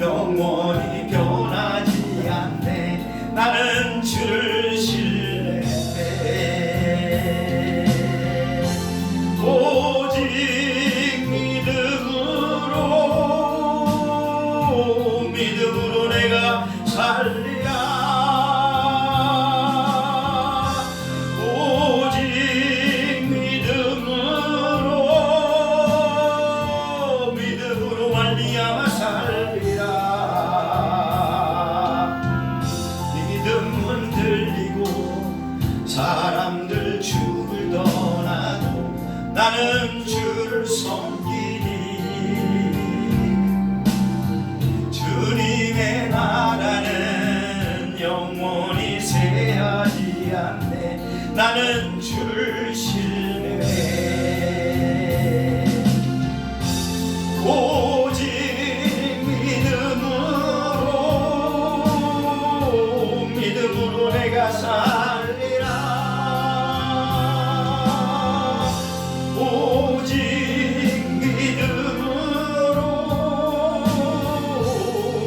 영원히 변하지 않네. 나는 주를 신뢰해. 오직 믿음으로 내가 살리라. 오직 믿음으로 말미암아 살리라. 믿음은 들리고 사람들 주를 떠나도 나는 주를 섬기니. 주님의 나라는 영원히 새하지 않네. 나는 주를 신뢰해. 오직 믿음으로 내가 살리라. 오직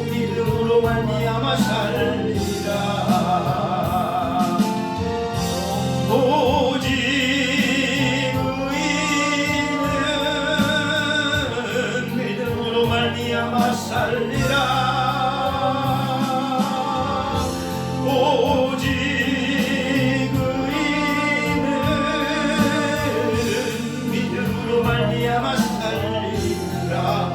믿음으로 말미암아 살리라. 오직 의인은 믿음으로 말미암아 살리라. 오직 의인은 믿음으로 말미암아 살리라.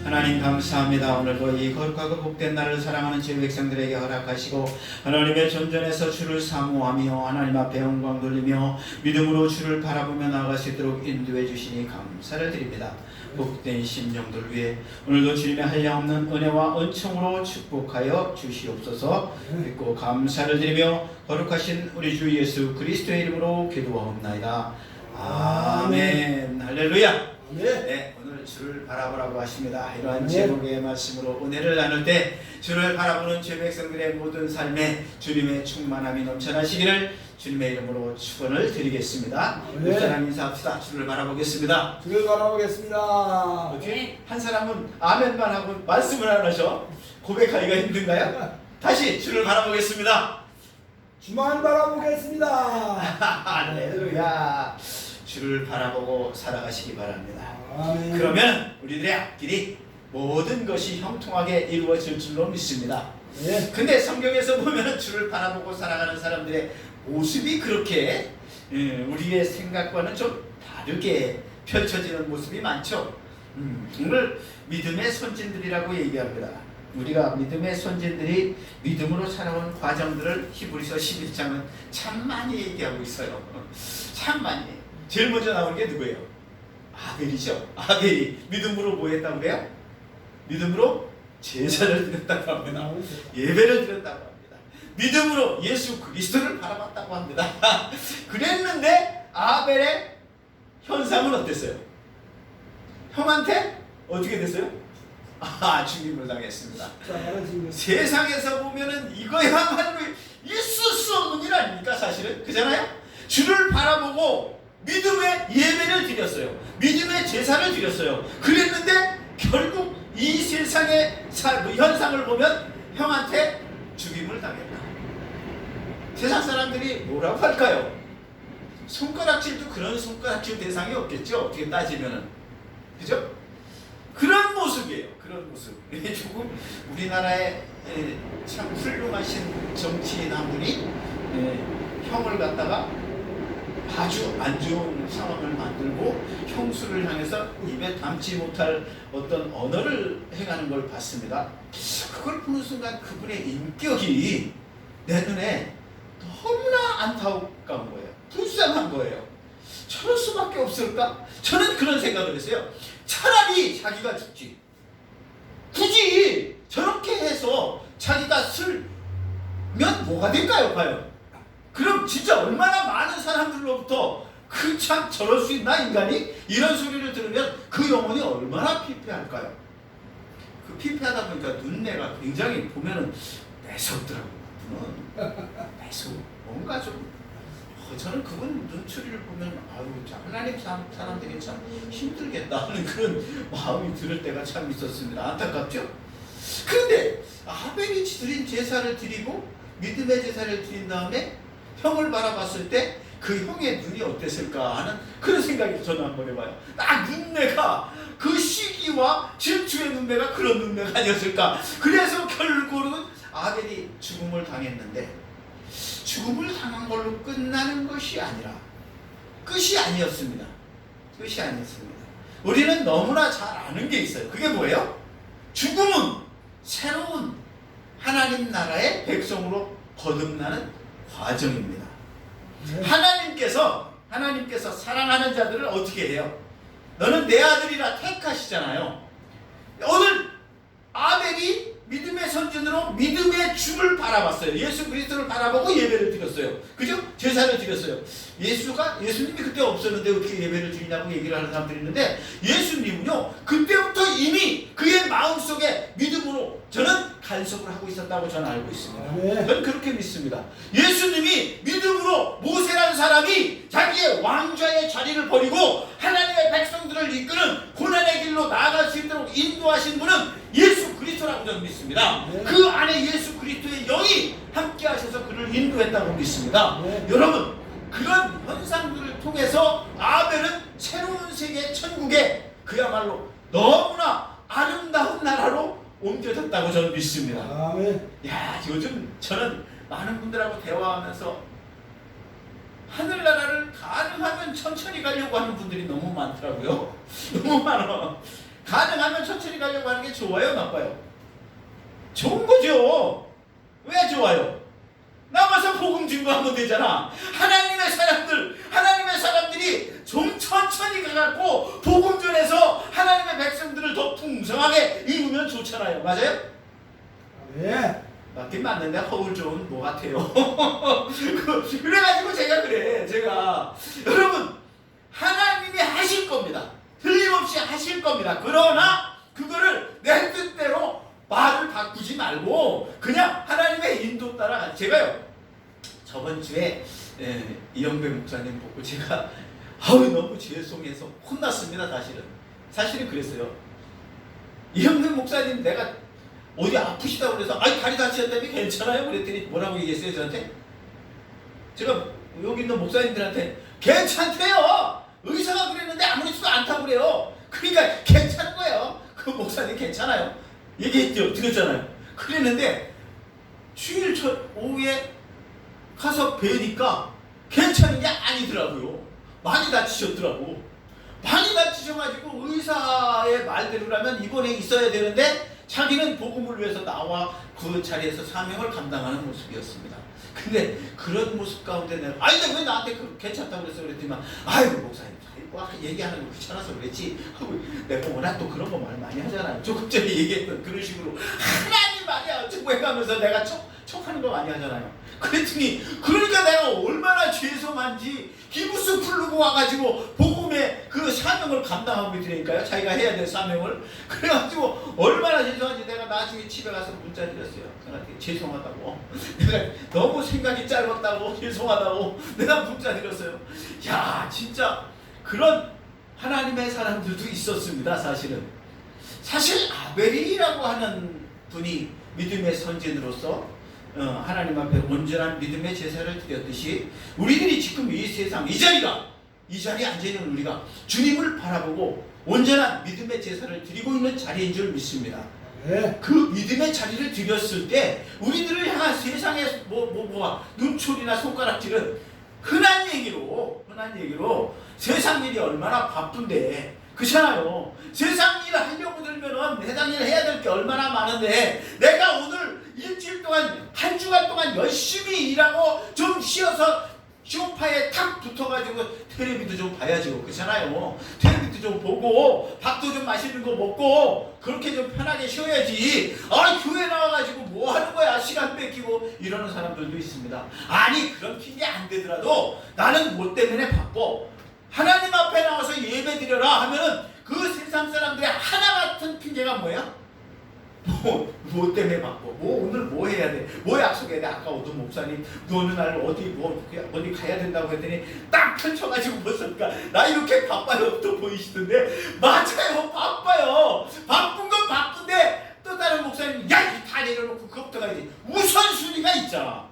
하나님 감사합니다. 오늘도 이 거룩하고 복된 날을 사랑하는 주의 백성들에게 허락하시고 하나님의 전전에서 주를 사모하며 하나님 앞에 영광 돌리며 믿음으로 주를 바라보며 나아갈 수 있도록 인도해 주시니 감사를 드립니다. 복된 심령들 위해 오늘도 주님의 한량없는 은혜와 은총으로 축복하여 주시옵소서. 믿고 감사를 드리며 거룩하신 우리 주 예수 그리스도의 이름으로 기도하옵나이다. 아멘. 할렐루야. 네, 오늘 주를 바라보라고 하십니다. 이러한 제목의 말씀으로 은혜를 나눌 때 주를 바라보는 주의 백성들의 모든 삶에 주님의 충만함이 넘쳐나시기를 주님의 이름으로 축원을 드리겠습니다. 두 사람 인사합시다. 주를 바라보겠습니다. 주를 바라보겠습니다. 어떻게 한 사람은 아멘만 하고 말씀을 안 하셔? 고백하기가 힘든가요? 다시 주를 바라보겠습니다. 주만 바라보겠습니다. 할렐루야. 주를 바라보고 살아가시기 바랍니다. 아멘. 그러면 우리들의 앞길이 모든 것이 형통하게 이루어질 줄로 믿습니다. 네. 근데 성경에서 보면 주를 바라보고 살아가는 사람들의 모습이 그렇게 우리의 생각과는 좀 다르게 펼쳐지는 모습이 많죠. 오늘 믿음의 선진들이라고 얘기합니다. 우리가 믿음의 선진들이 믿음으로 살아온 과정들을 히브리서 11장은 참 많이 얘기하고 있어요. 참 많이. 제일 먼저 나오는 게 누구예요? 아벨이죠. 아벨이 믿음으로 뭐 했다고 그래요? 믿음으로 제사를 드렸다고 합니다. 예배를 드렸다고 합니다. 믿음으로 예수 그리스도를 바라봤다고 합니다. 그랬는데 아벨의 현상은 어땠어요? 형한테 어떻게 됐어요? 죽임을 당했습니다. 세상에서 보면은 이거야말로 있을 수 없는 일 아닙니까? 사실은 그잖아요. 주를 바라보고 믿음의 예배를 드렸어요. 믿음의 제사를 드렸어요. 그랬는데 결국 이 세상의 현상을 보면 형한테 죽임을 당했다. 세상 사람들이 뭐라고 할까요? 손가락질도 그런 손가락질 대상이 없겠죠. 어떻게 따지면은. 그죠? 그런 모습이에요. 그런 모습. 조금 우리나라에 참 훌륭하신 정치인 한 분이 형을 갖다가 아주 안 좋은 상황을 만들고 형수를 향해서 입에 담지 못할 어떤 언어를 행하는 걸 봤습니다. 그걸 보는 순간 그분의 인격이 내 눈에 너무나 안타까운 거예요. 불쌍한 거예요. 저럴 수밖에 없을까? 저는 그런 생각을 했어요. 차라리 자기가 죽지. 굳이 저렇게 해서 자기가 쓸면 뭐가 될까요? 과연? 그럼 진짜 얼마나 많은 사람들로부터 그 참 저럴 수 있나 인간이? 이런 소리를 들으면 그 영혼이 얼마나 피폐할까요? 그 피폐하다 보니까 눈내가 굉장히 보면은 매섭더라고요. 매서워. 뭔가 좀 저는 그분 눈초리를 보면 아유 참 하나님 사람들이 참 힘들겠다 하는 그런 마음이 들을 때가 참 있었습니다. 안타깝죠? 그런데 아벨이 드린 제사를 드리고 믿음의 제사를 드린 다음에 형을 바라봤을 때 그 형의 눈이 어땠을까 하는 그런 생각이 저는 한번 해봐요. 딱 눈매가 그 시기와 질투의 눈매가 그런 눈매가 아니었을까. 그래서 결국은 아벨이 죽음을 당했는데 죽음을 당한 걸로 끝나는 것이 아니라 끝이 아니었습니다. 끝이 아니었습니다. 우리는 너무나 잘 아는 게 있어요. 그게 뭐예요? 죽음은 새로운 하나님 나라의 백성으로 거듭나는 과정입니다. 하나님께서 사랑하는 자들을 어떻게 해요? 너는 내 아들이라 택하시잖아요. 오늘 아벨이 믿음의 선진으로 믿음의 주를 바라봤어요. 예수 그리스도를 바라보고 예배를 드렸어요. 그죠? 제사를 드렸어요. 예수님이 그때 없었는데 어떻게 예배를 드리냐고 얘기를 하는 사람들이 있는데, 예수님은요 그때부터 이미 그의 마음속에 믿음으로 저는 간섭을 하고 있었다고 저는 알고 있습니다. 네. 저는 그렇게 믿습니다. 예수님이 믿음으로 모세라는 사람이 자기의 왕좌의 자리를 버리고 하나님의 백성들을 이끄는 고난의 길로 나아갈 수 있도록 인도하신 분은 예수 그리스도라고 저는 믿습니다. 네. 그 안에 예수 그리스도의 영이 함께 하셔서 그를 인도했다고 믿습니다. 네. 여러분, 그런 현상들을 통해서 아벨은 새로운 세계 천국에 그야말로 너무나 아름다운 나라로 옮겨졌다고 저는 믿습니다. 아멘. 야, 요즘 저는 많은 분들하고 대화하면서 하늘나라를 가능하면 천천히 가려고 하는 분들이 너무 많더라고요. 너무 많아. 가능하면 천천히 가려고 하는 게 좋아요, 나빠요? 좋은 거죠. 왜 좋아요? 남아서 복음 증거하면 되잖아. 하나님의 사람들이 좀 천천히 가갖고 복음 전해서 하나님의 백성들을 더 풍성하게 이루면 좋잖아요. 맞아요? 네. 맞긴 맞는데 허울 좋은 뭐 같아요. 그래가지고 제가 여러분, 하나님이 하실 겁니다. 틀림없이 하실 겁니다. 그러나 그거를 내 뜻대로 말을 바꾸지 말고 그냥 하나님의 인도 따라. 제가요 저번 주에 이영배 목사님 보고 제가 너무 죄송해서 혼났습니다. 사실은 그랬어요. 이영배 목사님, 내가 어디 아프시다고 그래서 다리 다치셨다니 괜찮아요? 그랬더니 뭐라고 얘기했어요 저한테? 제가 여기 있는 목사님들한테 괜찮대요. 의사가 그랬는데 아무렇지도 않다고 그래요. 그러니까 괜찮은 거예요. 그 목사님 괜찮아요. 얘기했죠. 들었잖아요. 그랬는데 주일 오후에 가서 뵈니까 괜찮은 게 아니더라고요. 많이 다치셨더라고. 많이 다치셔가지고 의사의 말대로라면 입원해 있어야 되는데 자기는 복음을 위해서 나와 그 자리에서 사명을 감당하는 모습이었습니다. 근데 그런 모습 가운데 내가 왜 나한테 괜찮다고 그랬어? 그랬더니만 목사님 얘기하는 거 귀찮아서 그랬지 하고, 내가 워낙 또 그런 거 말 많이 하잖아요. 조금 전에 얘기했던 그런 식으로 하나님 말이야 어쩌고 해가면서 내가 촉하는 거 많이 하잖아요. 그랬더니 그러니까 내가 얼마나 죄송한지 기부스 풀르고 와가지고 복음의 그 사명을 감당하고 있으니까요. 자기가 해야 될 사명을. 그래가지고 얼마나 죄송한지 내가 나중에 집에 가서 문자 드렸어요. 그한테 죄송하다고, 내가 너무 생각이 짧았다고, 죄송하다고 내가 문자 드렸어요. 야, 진짜 그런 하나님의 사람들도 있었습니다. 사실 아벨이라고 하는 분이 믿음의 선진으로서 하나님 앞에 온전한 믿음의 제사를 드렸듯이 우리들이 지금 이 세상 이 자리에 앉아있는 우리가 주님을 바라보고 온전한 믿음의 제사를 드리고 있는 자리인 줄 믿습니다. 네. 그 믿음의 자리를 드렸을 때 우리들을 향한 세상의 눈초리나 손가락질은 흔한 얘기로 세상 일이 얼마나 바쁜데, 그렇잖아요. 세상 일을 하려고 들면은 세상 일을 해야 될 게 얼마나 많은데, 내가 오늘 일주일 동안 한 주간 동안 열심히 일하고 좀 쉬어서 쇼파에 탁 붙어가지고 텔레비도 좀 봐야죠. 그렇잖아요. 텔레비도 좀 보고 밥도 좀 맛있는 거 먹고 그렇게 좀 편하게 쉬어야지. 교회 나와가지고 뭐 하는 거야? 시간 뺏기고 이러는 사람들도 있습니다. 그런 핑계 안 되더라도 나는 뭐 때문에 바빠, 하나님 앞에 나와서 예배 드려라 하면은 그 세상 사람들의 하나 같은 핑계가 뭐야? 뭐 때문에 바빠? 뭐 오늘 뭐 해야 돼? 뭐 약속해야 돼? 아까 어떤 목사님 어느 날 어디 가야 된다고 했더니 딱 펼쳐가지고 보니까 나 이렇게 바빠요 또 보이시던데 맞아요 바빠요. 바쁜 건 바쁜데 또 다른 목사님 야 이 다 내려놓고 그것부터 가야지. 우선순위가 있잖아.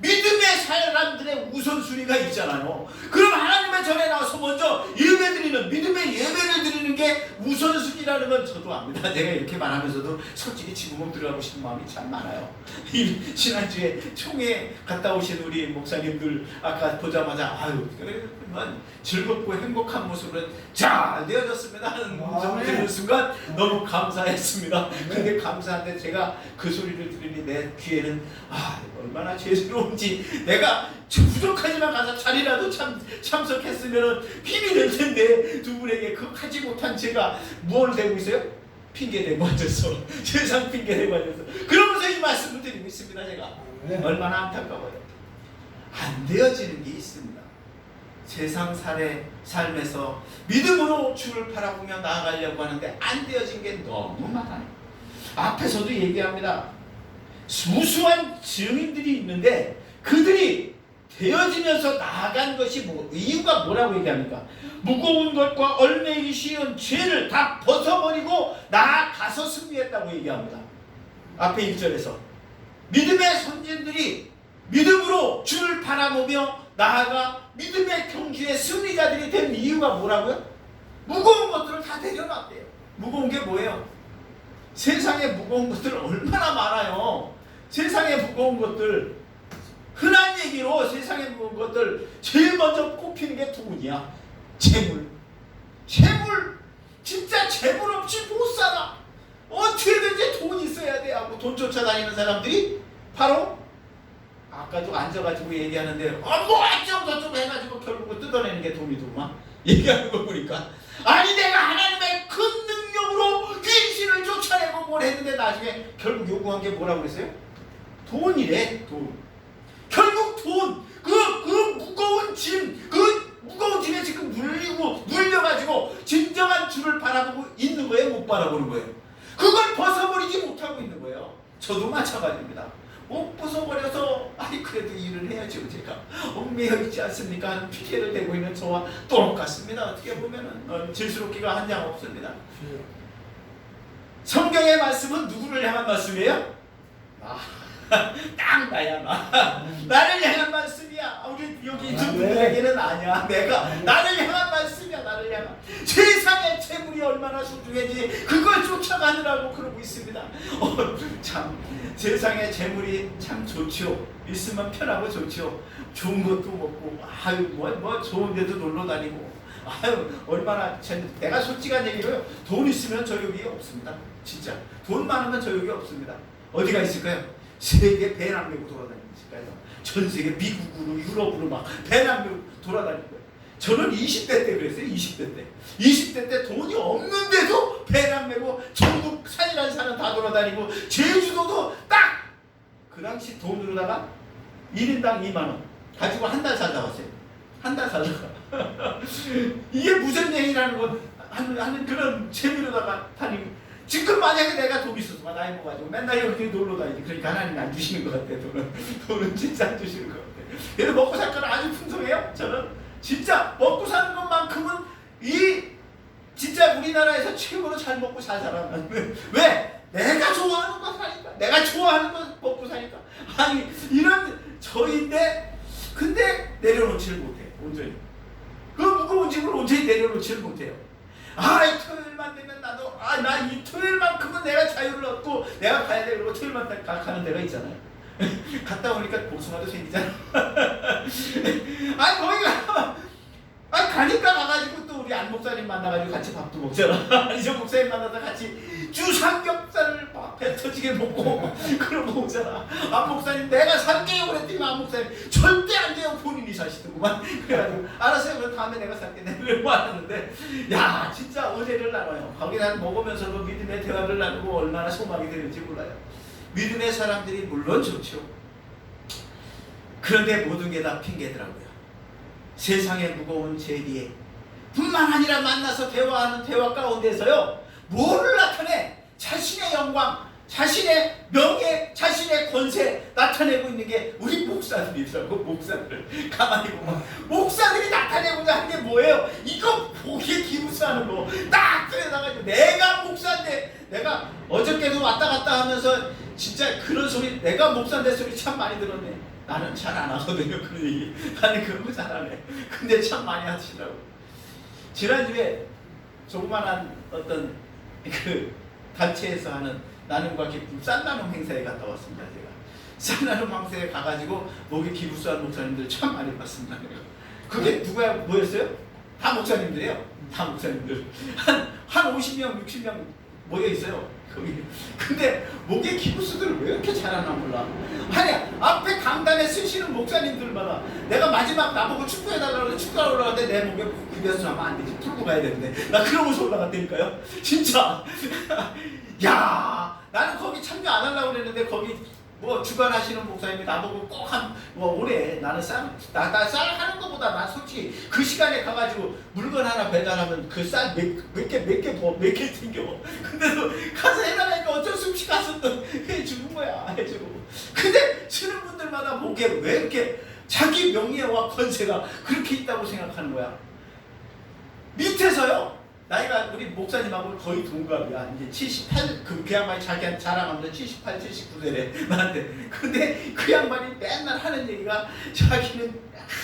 믿음의 사람들의 우선순위가 있잖아요. 그럼 하나님의 전에 나와서 먼저 예배드리는 믿음의 예배를 드리는 게 우선순위라는 건 저도 압니다. 제가 이렇게 말하면서도 솔직히 지구멍 들어가고 싶은 마음이 참 많아요. 지난주에 총회 갔다 오신 우리 목사님들 아까 보자마자 아유 그만 즐겁고 행복한 모습으로 잘 되어졌습니다 하는 음성을 듣는 순간 너무 감사했습니다. 근데 감사한데 제가 그 소리를 들으니 내 귀에는 아 얼마나 죄스러운지 내가 부족하지만 가서 자리라도 참석했으면 힘이 될 텐데 두 분에게 그 하지 못한 제가 뭘 대고 있어요? 핑계 대고 앉아서 세상 핑계 대고 앉아서 그러면서 이 말씀을 드리고 있습니다. 제가 얼마나 안타까워요. 안 되어지는 게 있습니다. 세상 삶에서 믿음으로 주를 바라보며 나아가려고 하는데 안 되어진 게 너무 많아요. 앞에서도 얘기합니다. 무수한 증인들이 있는데 그들이 되어지면서 나아간 것이 이유가 뭐라고 얘기합니까? 무거운 것과 얼매이기 쉬운 죄를 다 벗어버리고 나아가서 승리했다고 얘기합니다. 앞에 1절에서 믿음의 선진들이 믿음으로 주를 바라보며 나아가 믿음의 경주의 승리자들이 된 이유가 뭐라고요? 무거운 것들을 다 내려놨대요. 무거운 게 뭐예요? 세상에 무거운 것들 얼마나 많아요. 세상에 무거운 것들 흔한 얘기로 세상에 무거운 것들 제일 먼저 꼽히는 게 돈이야. 재물 진짜 재물 없이 못 살아. 어떻게든지 돈 있어야 돼 하고 돈 쫓아다니는 사람들이 바로 아까도 앉아가지고 얘기하는데 뭐 어쩌고저쩌고 해가지고 결국 뜯어내는 게 돈이더만 얘기하는 거 보니까 아니 내가 하나님의 큰 능력으로 귀신을 쫓아내고 뭘 했는데 나중에 결국 요구한 게 뭐라고 그랬어요? 돈이래. 돈. 결국 돈. 그 무거운 짐. 그 무거운 짐에 지금 눌려가지고 진정한 주를 바라보고 있는 거예요? 못 바라보는 거예요? 그걸 벗어버리지 못하고 있는 거예요. 저도 마찬가지입니다. 못 벗어버려서 아니 그래도 일을 해야죠. 제가 얽매여 있지 않습니까? 하는 피해를 대고 있는 저와 똑같습니다. 어떻게 보면은 질스럽기가 한 장 없습니다. 성경의 말씀은 누구를 향한 말씀이에요? 딱 나야 나. 나를 향한 말씀이야. 우리 여기 있는 분들에게는 아니야. 나를 향한 말씀이야. 나를 향한. 세상의 재물이 얼마나 소중한지 그걸 쫓아가느라고 그러고 있습니다. 참 세상의 재물이 참 좋죠. 있으면 편하고 좋죠. 좋은 것도 먹고 아유 뭐 좋은 데도 놀러 다니고 아유 얼마나 내가 솔직한 얘기로요. 돈 있으면 저 여기 없습니다. 진짜 돈 많으면 저 여기 없습니다. 어디가 있을까요? 세계 배낭 메고 돌아다니는 거예요. 전 세계 미국으로 유럽으로 막 배낭 메고 돌아다니는 거예요. 저는 20대 때 그랬어요. 20대 때 돈이 없는데도 배낭 메고 전국 산이란 산은 다 돌아다니고 제주도도 딱 그 당시 돈으로다가 1인당 2만 원 가지고 한 달 살다 왔어요. 한 달 살다가 이게 무슨 얘기라는 건 하는 그런 재미로다가 다니고 지금 만약에 내가 돈 있었으면 나이 먹어가지고 맨날 여기 놀러 다니지. 그러니까 하나님이 안 주시는 것 같아. 돈은 진짜 안 주시는 것 같아. 그래서 먹고 살 거는 아주 풍성해요. 저는 진짜 먹고 사는 것만큼은 진짜 우리나라에서 최고로 잘 먹고 잘 살아가는. 왜? 내가 좋아하는 거 사니까. 내가 좋아하는 거 먹고 사니까. 아니 이런 저인데 근데 내려놓지를 못해. 온전히. 그 무거운 짐을 온전히 내려놓지를 못해요. 이 토요일만 되면 나도 나 이 토요일만큼은 내가 자유를 얻고 내가 가야 돼. 그러고 토요일만 가는 데가 있잖아요. 갔다 오니까 복숭아도 생기잖아. 거기가 가니까 가가지고 또 우리 안 목사님 만나가지고 같이 밥도 먹잖아. 이저 목사님 만나서 같이 주 삼겹살을 막 배 터지게 먹고 그러고 오잖아. 안 목사님 내가 살게요 그랬더니 안 목사님 절대 안 돼요. 본인이 사시더구만. 그래가지고 알았어요. 그럼 다음에 내가 살게. 내가 하는데 야 진짜 은혜를 나눠요. 거기다 먹으면서도 믿음의 대화를 나누고 얼마나 소망이 되는지 몰라요. 믿음의 사람들이 물론 좋죠. 그런데 모든 게 다 핑계더라고요. 세상의 무거운 죄리에 뿐만 아니라 만나서 대화하는 대화 가운데서요 뭐를 나타내? 자신의 영광, 자신의 명예, 자신의 권세 나타내고 있는 게 우리 목사들이더라고. 목사들 가만히 보면 목사들이 나타내고자 하는 게 뭐예요? 이거 보기에 기부스하는 거 딱 들여다가지고 내가 목사인데, 내가 어저께도 왔다 갔다 하면서 진짜 그런 소리, 내가 목사인데 소리 참 많이 들었네. 나는 잘 안 하거든요 그런 얘기. 나는 그런 거 잘 안 해. 근데 참 많이 하시더라고. 지난주에 조그만한 어떤 그 단체에서 하는 나눔과 기쁨 쌀나눔 행사에 갔다 왔습니다. 제가 쌀나눔 행사에 가가지고 목에 기부수한 목사님들 참 많이 봤습니다. 그게 누가 뭐였어요? 다 목사님들이에요. 다 목사님들. 한 50명 60명 모여 있어요 거기. 근데 목에 기부수들을 왜 이렇게 잘하나 몰라. 아니 앞에 강단에 쓰시는 목사님들마다 내가 마지막 나보고 축구해달라고 해서 축구하러 올라갔는데 내 목에 기부수 하면 안 되지, 풀고 가야 되는데 나 그러고서 올라갔다니까요 진짜. 야, 나는 거기 참여 안 하려고 그랬는데 거기 뭐 주관하시는 목사님이 나보고 꼭 올해 나는 쌀 하는 것보다 난 솔직히 그 시간에 가가지고 물건 하나 배달하면 그 쌀 몇 개 튕겨. 근데도 가서 해달라니까 어쩔 수 없이 가서 또 해주는 거야. 해주고. 근데 쓰는 분들마다 목에 왜 이렇게 자기 명예와 권세가 그렇게 있다고 생각하는 거야. 밑에서요, 나이가 우리 목사님하고 거의 동갑이야. 이제 78, 그 양반이 자기 자랑하면서 78, 79세래 나한테. 근데 그 양반이 맨날 하는 얘기가 자기는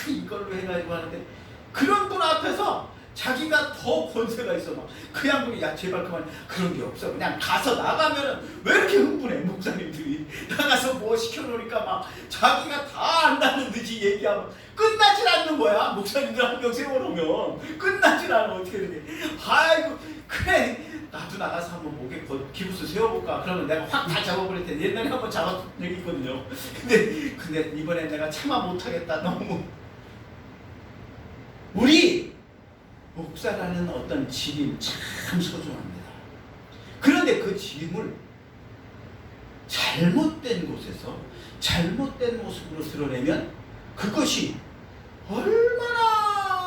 이걸로 해가지고 하는데, 그런 분 앞에서 자기가 더 권세가 있어. 막 그 양반이 야 제발 그만, 그런 게 없어. 그냥 가서 나가면은 왜 이렇게 흥분해 목사님들이. 나가서 뭐 시켜놓으니까 막 자기가 다 안다는 듯이 얘기하면 끝나질 않는 거야. 목사님들 한 명 세워놓으면 끝나질 않아. 어떻게 되게. 아이고 그래 나도 나가서 한번 목에 기부수 세워볼까. 그러면 내가 확 다 잡아버릴 텐데. 옛날에 한번 잡았던 적이 있거든요. 근데 이번에 내가 참아 못하겠다. 너무. 우리 목사라는 어떤 직임 참 소중합니다. 그런데 그 직임을 잘못된 곳에서 잘못된 모습으로 드러내면 그것이 얼마나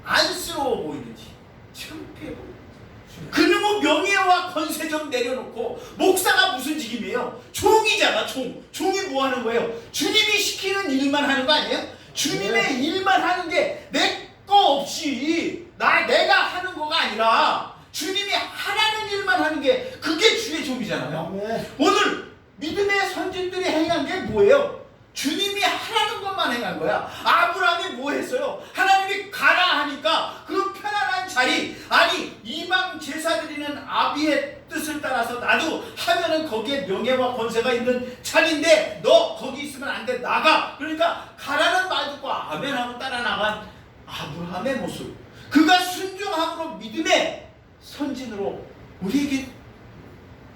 안쓰러워 보이는지 창피해 보이는지. 그놈의 명예와 권세 좀 내려놓고, 목사가 무슨 직임이에요? 종이잖아. 종이 뭐 하는 거예요? 주님이 시키는 일만 하는 거 아니에요? 주님의 일만 하는 게 내 거 없이 내가 하는 거가 아니라 주님이 하라는 일만 하는 게 그게 주의 종이잖아요. 오늘 믿음의 선진들이 행한 게 뭐예요? 주님이 하라는 것만 행한 거야. 아브라함이 뭐 했어요? 하나님이 가라 하니까 그 편안한 자리, 아니 이방 제사 드리는 아비의 뜻을 따라서 나도 하면은 거기에 명예와 권세가 있는 자리인데 너 거기 있으면 안 돼, 나가. 그러니까 가라는 말 듣고 아멘하고 따라 나간 아브라함의 모습, 그가 순종함으로 믿음의 선진으로 우리에게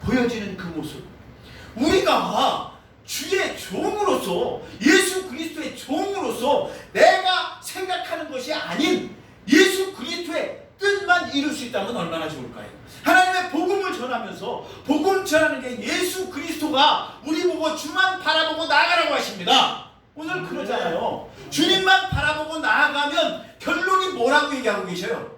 보여지는 그 모습. 우리가 주의 종으로서, 예수 그리스도의 종으로서 내가 생각하는 것이 아닌 예수 그리스도의 뜻만 이룰 수 있다면 얼마나 좋을까요? 하나님의 복음을 전하면서, 복음 전하는 게 예수 그리스도가 우리 보고 주만 바라보고 나아가라고 하십니다. 오늘 그러잖아요. 주님만 바라보고 나아가면 결론이 뭐라고 얘기하고 계셔요?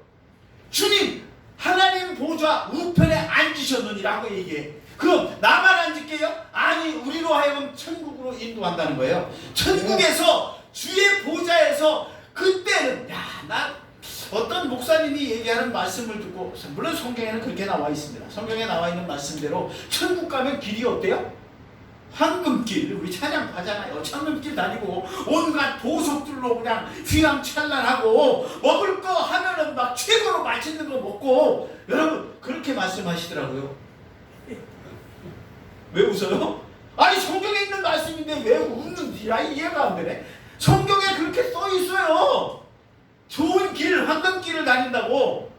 주님 하나님 보좌 우편에 앉으셨느니라고 얘기해. 그럼 나만 앉을게요? 아니, 우리로 하여금 천국으로 인도한다는 거예요. 천국에서 주의 보좌에서 그때는 나 어떤 목사님이 얘기하는 말씀을 듣고, 물론 성경에는 그렇게 나와 있습니다. 성경에 나와 있는 말씀대로 천국 가면 길이 어때요? 황금길, 우리 찬양 가잖아요. 황금길 다니고 온갖 보석들로 그냥 휘황찬란하고 먹을 거 하면은 막 최고로 맛있는 거 먹고. 여러분 그렇게 말씀하시더라고요. 왜 웃어요? 아니 성경에 있는 말씀인데 왜 웃는지 이해가 안 되네. 성경에 그렇게 써 있어요. 좋은 길, 황금길을 다닌다고.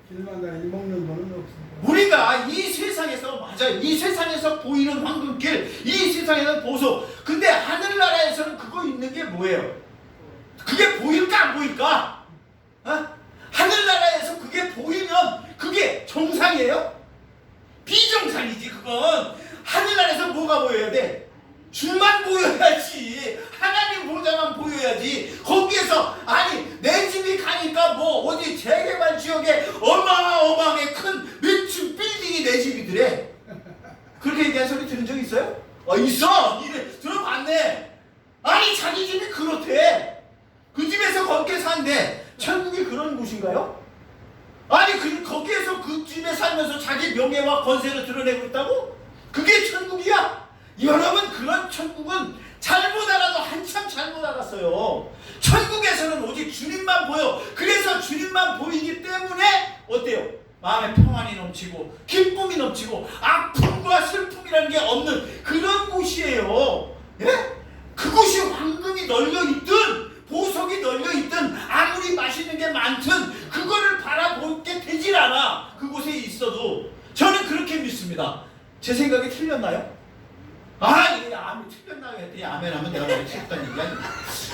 길만 가 먹는 돈은 없습니다. 우리가 이 세상에서, 맞아요, 이 세상에서 보이는 황금길, 이 세상에서 보석. 근데 하늘나라에서는 그거 있는 게 뭐예요? 그게 보일까 안 보일까? 하늘나라에서 그게 보이면 그게 정상이에요? 비정상이지. 그건 하늘나라에서 뭐가 보여야 돼? 주만 보여야지. 하나님 보좌만 보여야지. 거기에서 아니 내 집이 가니까 뭐 어디 재개발 지역에 어마어마하게 큰 몇 층 빌딩이 내 집이더래. 명예와 권세를 드러내고 있다고? 그게 천국이야? 여러분, 그런 천국은 잘못 알아도 한참 잘못 알았어요. 천국에서는 오직 주님만 보여. 그래서 주님만 보이기 때문에 어때요? 마음에 평안이 넘치고 기쁨이 넘치고 아픔과 슬픔이라는 게 없는 그런 곳이에요. 예? 그곳이 황금이 널려있든 보석이 널려있든 아무리 맛있는 게 많든 그거를 바라보게 되질 않아. 그곳에 있어도. 저는 그렇게 믿습니다. 제 생각이 틀렸나요? 이게 아무 틀렸나요? 했더니 아멘 하면 내가 많이 틀렸다는 얘기 아니야.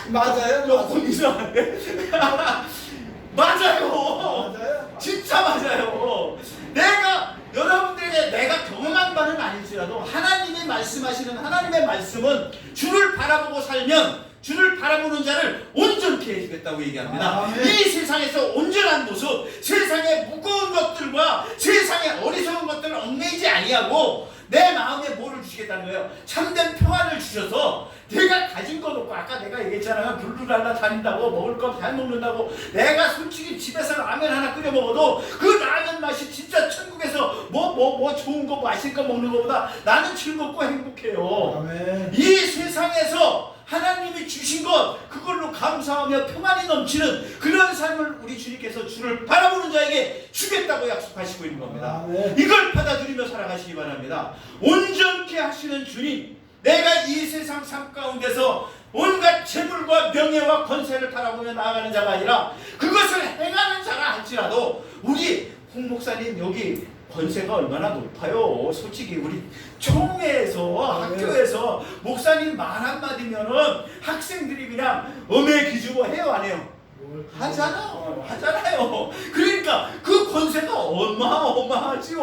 맞아요. 조금 이상한데? 맞아요. 맞아요. 진짜 맞아요. 내가 여러분들에게 내가 경험한 바는 아닐지라도 하나님이 말씀하시는 하나님의 말씀은 주를 바라보고 살면 주를 바라보는 자를 온전케 해주겠다고 얘기합니다. 아멘. 이 세상에서 온전한 모습, 세상의 무거운 것들과 세상의 어리석은 것들을 얽매이지 아니하고 내 마음에 뭐를 주시겠다는 거예요? 참된 평안을 주셔서 내가 가진 거 놓고 아까 내가 얘기했잖아요. 룰루랄라 다닌다고 먹을 거 잘 먹는다고 내가 솔직히 집에서 라면 하나 끓여 먹어도 그 라면 맛이 진짜 천국에서 뭐 좋은 거 맛있는 거 먹는 것보다 나는 즐겁고 행복해요. 아멘. 이 세상에서 하나님이 주신 것 그걸로 감사하며 평안이 넘치는 그런 삶을 우리 주님께서 주를 바라보는 자에게 주겠다고 약속하시고 있는 겁니다. 아멘. 이걸 받아들이며 살아가시기 바랍니다. 온전케 하시는 주님, 내가 이 세상 삶 가운데서 온갖 재물과 명예와 권세를 바라보며 나아가는 자가 아니라 그것을 행하는 자라 할지라도 우리 홍 목사님 여기 권세가 얼마나 높아요. 솔직히 우리 총회에서 학교에서 목사님 말 한마디면은 학생들이 그냥 어메기주고 해요 안 해요? 하잖아요. 그러니까 그 권세가 어마어마하지요.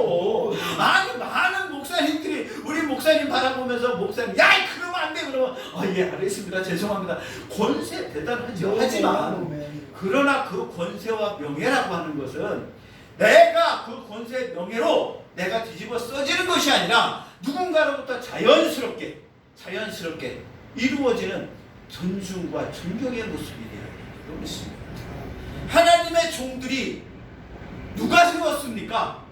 아니 많은 목사님들이 우리 목사님 바라보면서 목사님 야이 그러면 안 돼 그러면 예 알겠습니다 죄송합니다. 권세 대단하죠. 하지만 그러나 그 권세와 명예라고 하는 것은 내가 그 권세 명예로 내가 뒤집어 써지는 것이 아니라 누군가로부터 자연스럽게 이루어지는 존중과 존경의 모습이 되어야 됩니다. 하나님의 종들이 누가 세웠습니까?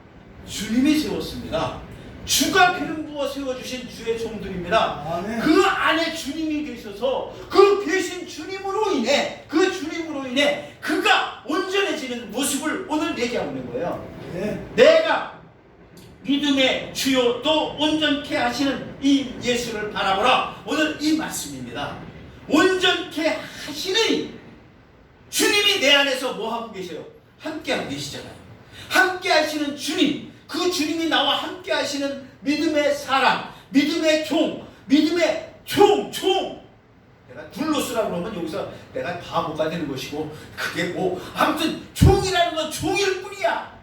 주님이 세웠습니다. 주가 기름 부어 세워주신 주의 종들입니다. 아멘. 그 안에 주님이 계셔서 그 계신 주님으로 인해 그가 온전해지는 모습을 오늘 얘기하고 있는 거예요. 네. 내가 믿음의 주요 또 온전케 하시는 이 예수를 바라보라. 오늘 이 말씀입니다. 온전케 하시는 주님이 내 안에서 뭐 하고 계세요? 함께하고 계시잖아요. 함께 하시는 주님, 그 주님이 나와 함께 하시는 믿음의 사람, 믿음의 종, 믿음의 종. 내가 둘로스라고 그러면 여기서 내가 바보가 되는 것이고 그게 뭐 아무튼 종이라는 건 종일 뿐이야.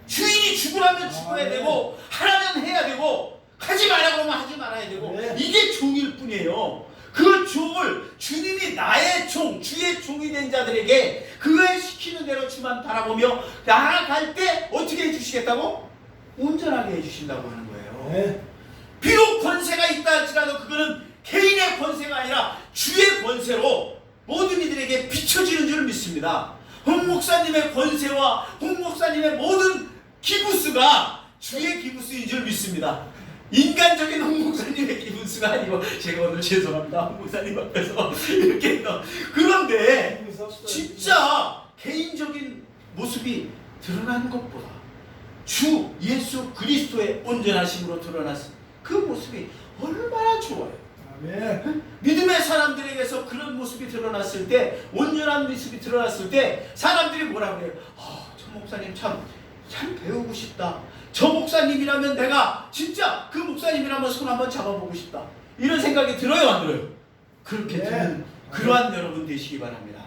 주인이 죽으라면 죽어야 되고 하라면 해야 되고 하지 마라 그러면 하지 말아야 되고 이게 종일 뿐이에요. 그 종을 주님이 나의 종, 주의 종이 된 자들에게 그의 시키는 대로 주만 바라보며 나아갈 때 어떻게 해주시겠다고? 온전하게 해주신다고 하는 거예요. 네. 비록 권세가 있다 할지라도 그거는 개인의 권세가 아니라 주의 권세로 모든 이들에게 비춰지는 줄 믿습니다. 홍 목사님의 권세와 홍 목사님의 모든 기부스가 주의 기부스인 줄 믿습니다. 인간적인 홍 목사님의 기부스가 아니고 제가 오늘 죄송합니다. 홍 목사님 앞에서 이렇게 해서 그런데 진짜 개인적인 모습이 드러나는 것보다 주 예수 그리스도의 온전하심으로 드러났을 그 모습이 얼마나 좋아요. 아멘. 믿음의 사람들에게서 그런 모습이 드러났을 때, 온전한 모습이 드러났을 때 사람들이 뭐라고 그래요? 저 목사님 참 배우고 싶다. 저 목사님이라면 내가 진짜 그 목사님이라면 손 한번 잡아보고 싶다. 이런 생각이 들어요 안 들어요? 그렇게 되는 그러한 여러분 되시기 바랍니다.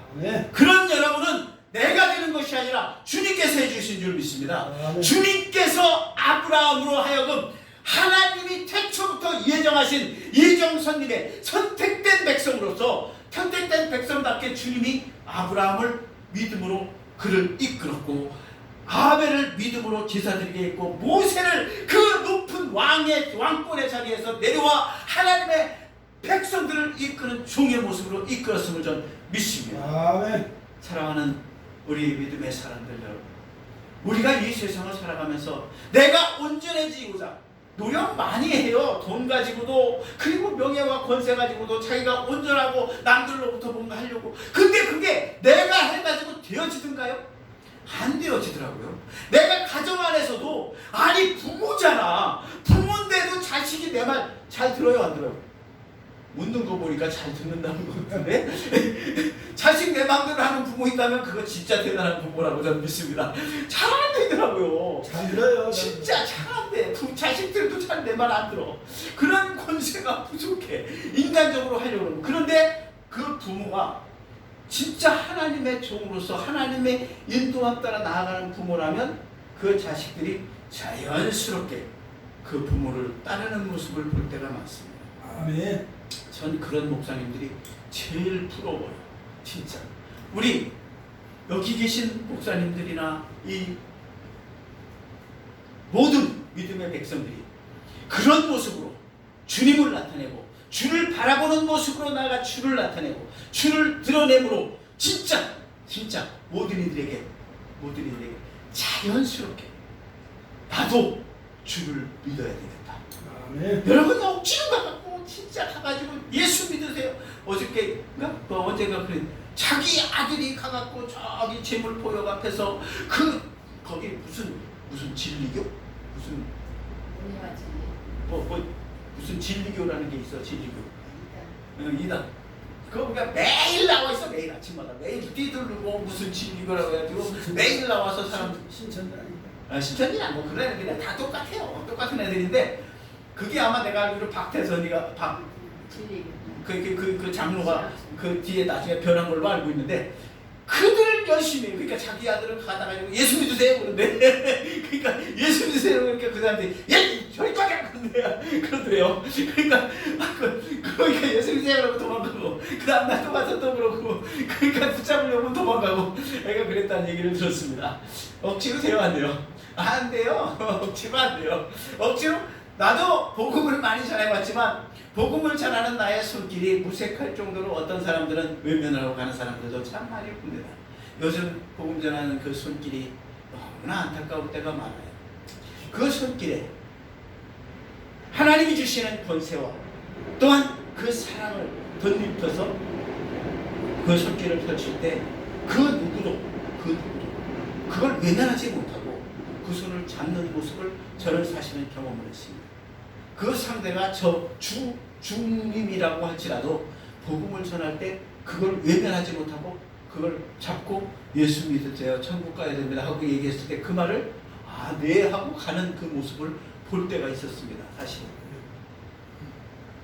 그런 여러분은 내가 되는 것이 아니라 주님께서 해주신 줄 믿습니다. 주님께서 아브라함으로 하여금 하나님이 태초부터 예정하신 예정선님의 선택된 백성으로서 선택된 백성답게 주님이 아브라함을 믿음으로 그를 이끌었고 아벨을 믿음으로 제사드리게 했고 모세를 그 높은 왕권의 자리에서 내려와 하나님의 백성들을 이끄는 종의 모습으로 이끌었음을 전 믿습니다. 아멘. 사랑하는 우리 믿음의 사람들 여러분, 우리가 이 세상을 살아가면서 내가 온전해지고자 노력 많이 해요. 돈 가지고도, 그리고 명예와 권세 가지고도 자기가 온전하고 남들로부터 뭔가 하려고. 근데 그게 내가 해가지고 되어지던가요? 안 되어지더라고요. 내가 가정 안에서도, 아니 부모잖아. 부모인데도 자식이 내 말 잘 들어요, 안 들어요? 웃는 거 보니까 잘 듣는다는 것 같은데 자식 내 마음대로 하는 부모 있다면 그거 진짜 대단한 부모라고 저는 믿습니다. 잘 안 되더라고요. 잘 들어요. 진짜 잘 안 돼. 자식들도 잘 내 말 안 들어. 그런 권세가 부족해. 인간적으로 하려고 그러고. 그런데 그 부모가 진짜 하나님의 종으로서 하나님의 인도함 따라 나아가는 부모라면 그 자식들이 자연스럽게 그 부모를 따르는 모습을 볼 때가 많습니다. 아멘. 전 그런 목사님들이 제일 부러워요. 진짜. 우리 여기 계신 목사님들이나 이 모든 믿음의 백성들이 그런 모습으로 주님을 나타내고 주를 바라보는 모습으로 나아가 주를 나타내고 주를 드러내므로 진짜 모든 이들에게 자연스럽게 나도 주를 믿어야 되겠다. 아멘. 여러분 억지로 가갖고 진짜 가가지고 예수 믿으세요. 어저께인가 언젠가 그래, 자기 아들이 가갖고 저기 재물 보역 앞에서 거기 무슨 진리교 무슨 무슨 진리교라는 게 있어. 진리교 이단 그거가 매일 나와 있어. 매일 아침마다 매일 뛰들고 무슨 진리교라고 해가지고 매일 나와서 사람 신천지 뭐 그런 애들이 다 똑같아요. 똑같은 애들인데 그게 아마 내가 알기로 박태선이가 그 장로가 그 뒤에 나중에 변한 걸로 알고 있는데 그들 열심히 그러니까 자기 아들을 가다가 예수 믿으세요 그런데 그러니까 예수 믿으세요 그러니까 그 사람들이 저리 꺼져 그러더래요. 그러니까 예수 믿으세요 그러고 도망가고 그 다음날 또 가서 또 그러고 그러니까 붙잡으려고 도망가고 애가 그랬다는 얘기를 들었습니다. 억지로 돼요 안 돼요? 안 돼요. 억지로 안 돼요. 억지로 나도 복음을 많이 전해봤지만 복음을 전하는 나의 손길이 무색할 정도로 어떤 사람들은 외면하고 가는 사람들도 참 많이 봅니다. 요즘 복음 전하는 그 손길이 너무나 안타까울 때가 많아요. 그 손길에 하나님이 주시는 권세와 또한 그 사랑을 덧입혀서 그 손길을 펼칠 때 그 누구도 그걸 외면하지 못하고 그 손을 잡는 모습을 저는 사실은 경험을 했습니다. 그 상대가 저 주님이라고 할지라도 복음을 전할 때 그걸 외면하지 못하고 그걸 잡고 예수 믿으세요 천국 가야 됩니다 하고 얘기했을 때 그 말을 네 하고 가는 그 모습을 볼 때가 있었습니다. 사실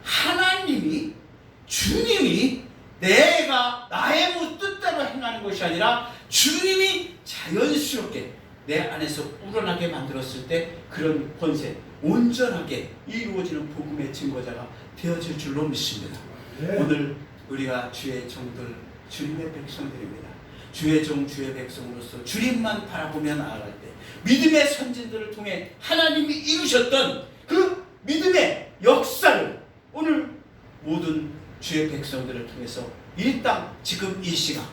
하나님이 주님이 내가 나의 뜻대로 행하는 것이 아니라 주님이 자연스럽게 내 안에서 우러나게 만들었을 때 그런 권세 온전하게 이루어지는 복음의 증거자가 되어질 줄로 믿습니다. 네. 오늘 우리가 주의 종들 주님의 백성들입니다. 주의 종 주의 백성으로서 주님만 바라보며 나아갈 때 믿음의 선진들을 통해 하나님이 이루셨던 그 믿음의 역사를 오늘 모든 주의 백성들을 통해서 이 땅 지금 이 시각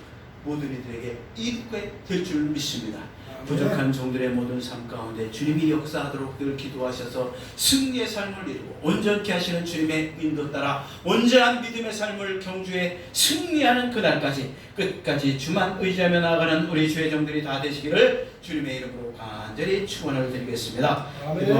모든 이들에게 이루게 될 줄 믿습니다. 부족한 종들의 모든 삶 가운데 주님이 역사하도록 늘 기도하셔서 승리의 삶을 이루고 온전케 하시는 주님의 인도 따라 온전한 믿음의 삶을 경주에 승리하는 그날까지 끝까지 주만 의지하며 나아가는 우리 주의 종들이 다 되시기를 주님의 이름으로 간절히 축원을 드리겠습니다. 아멘.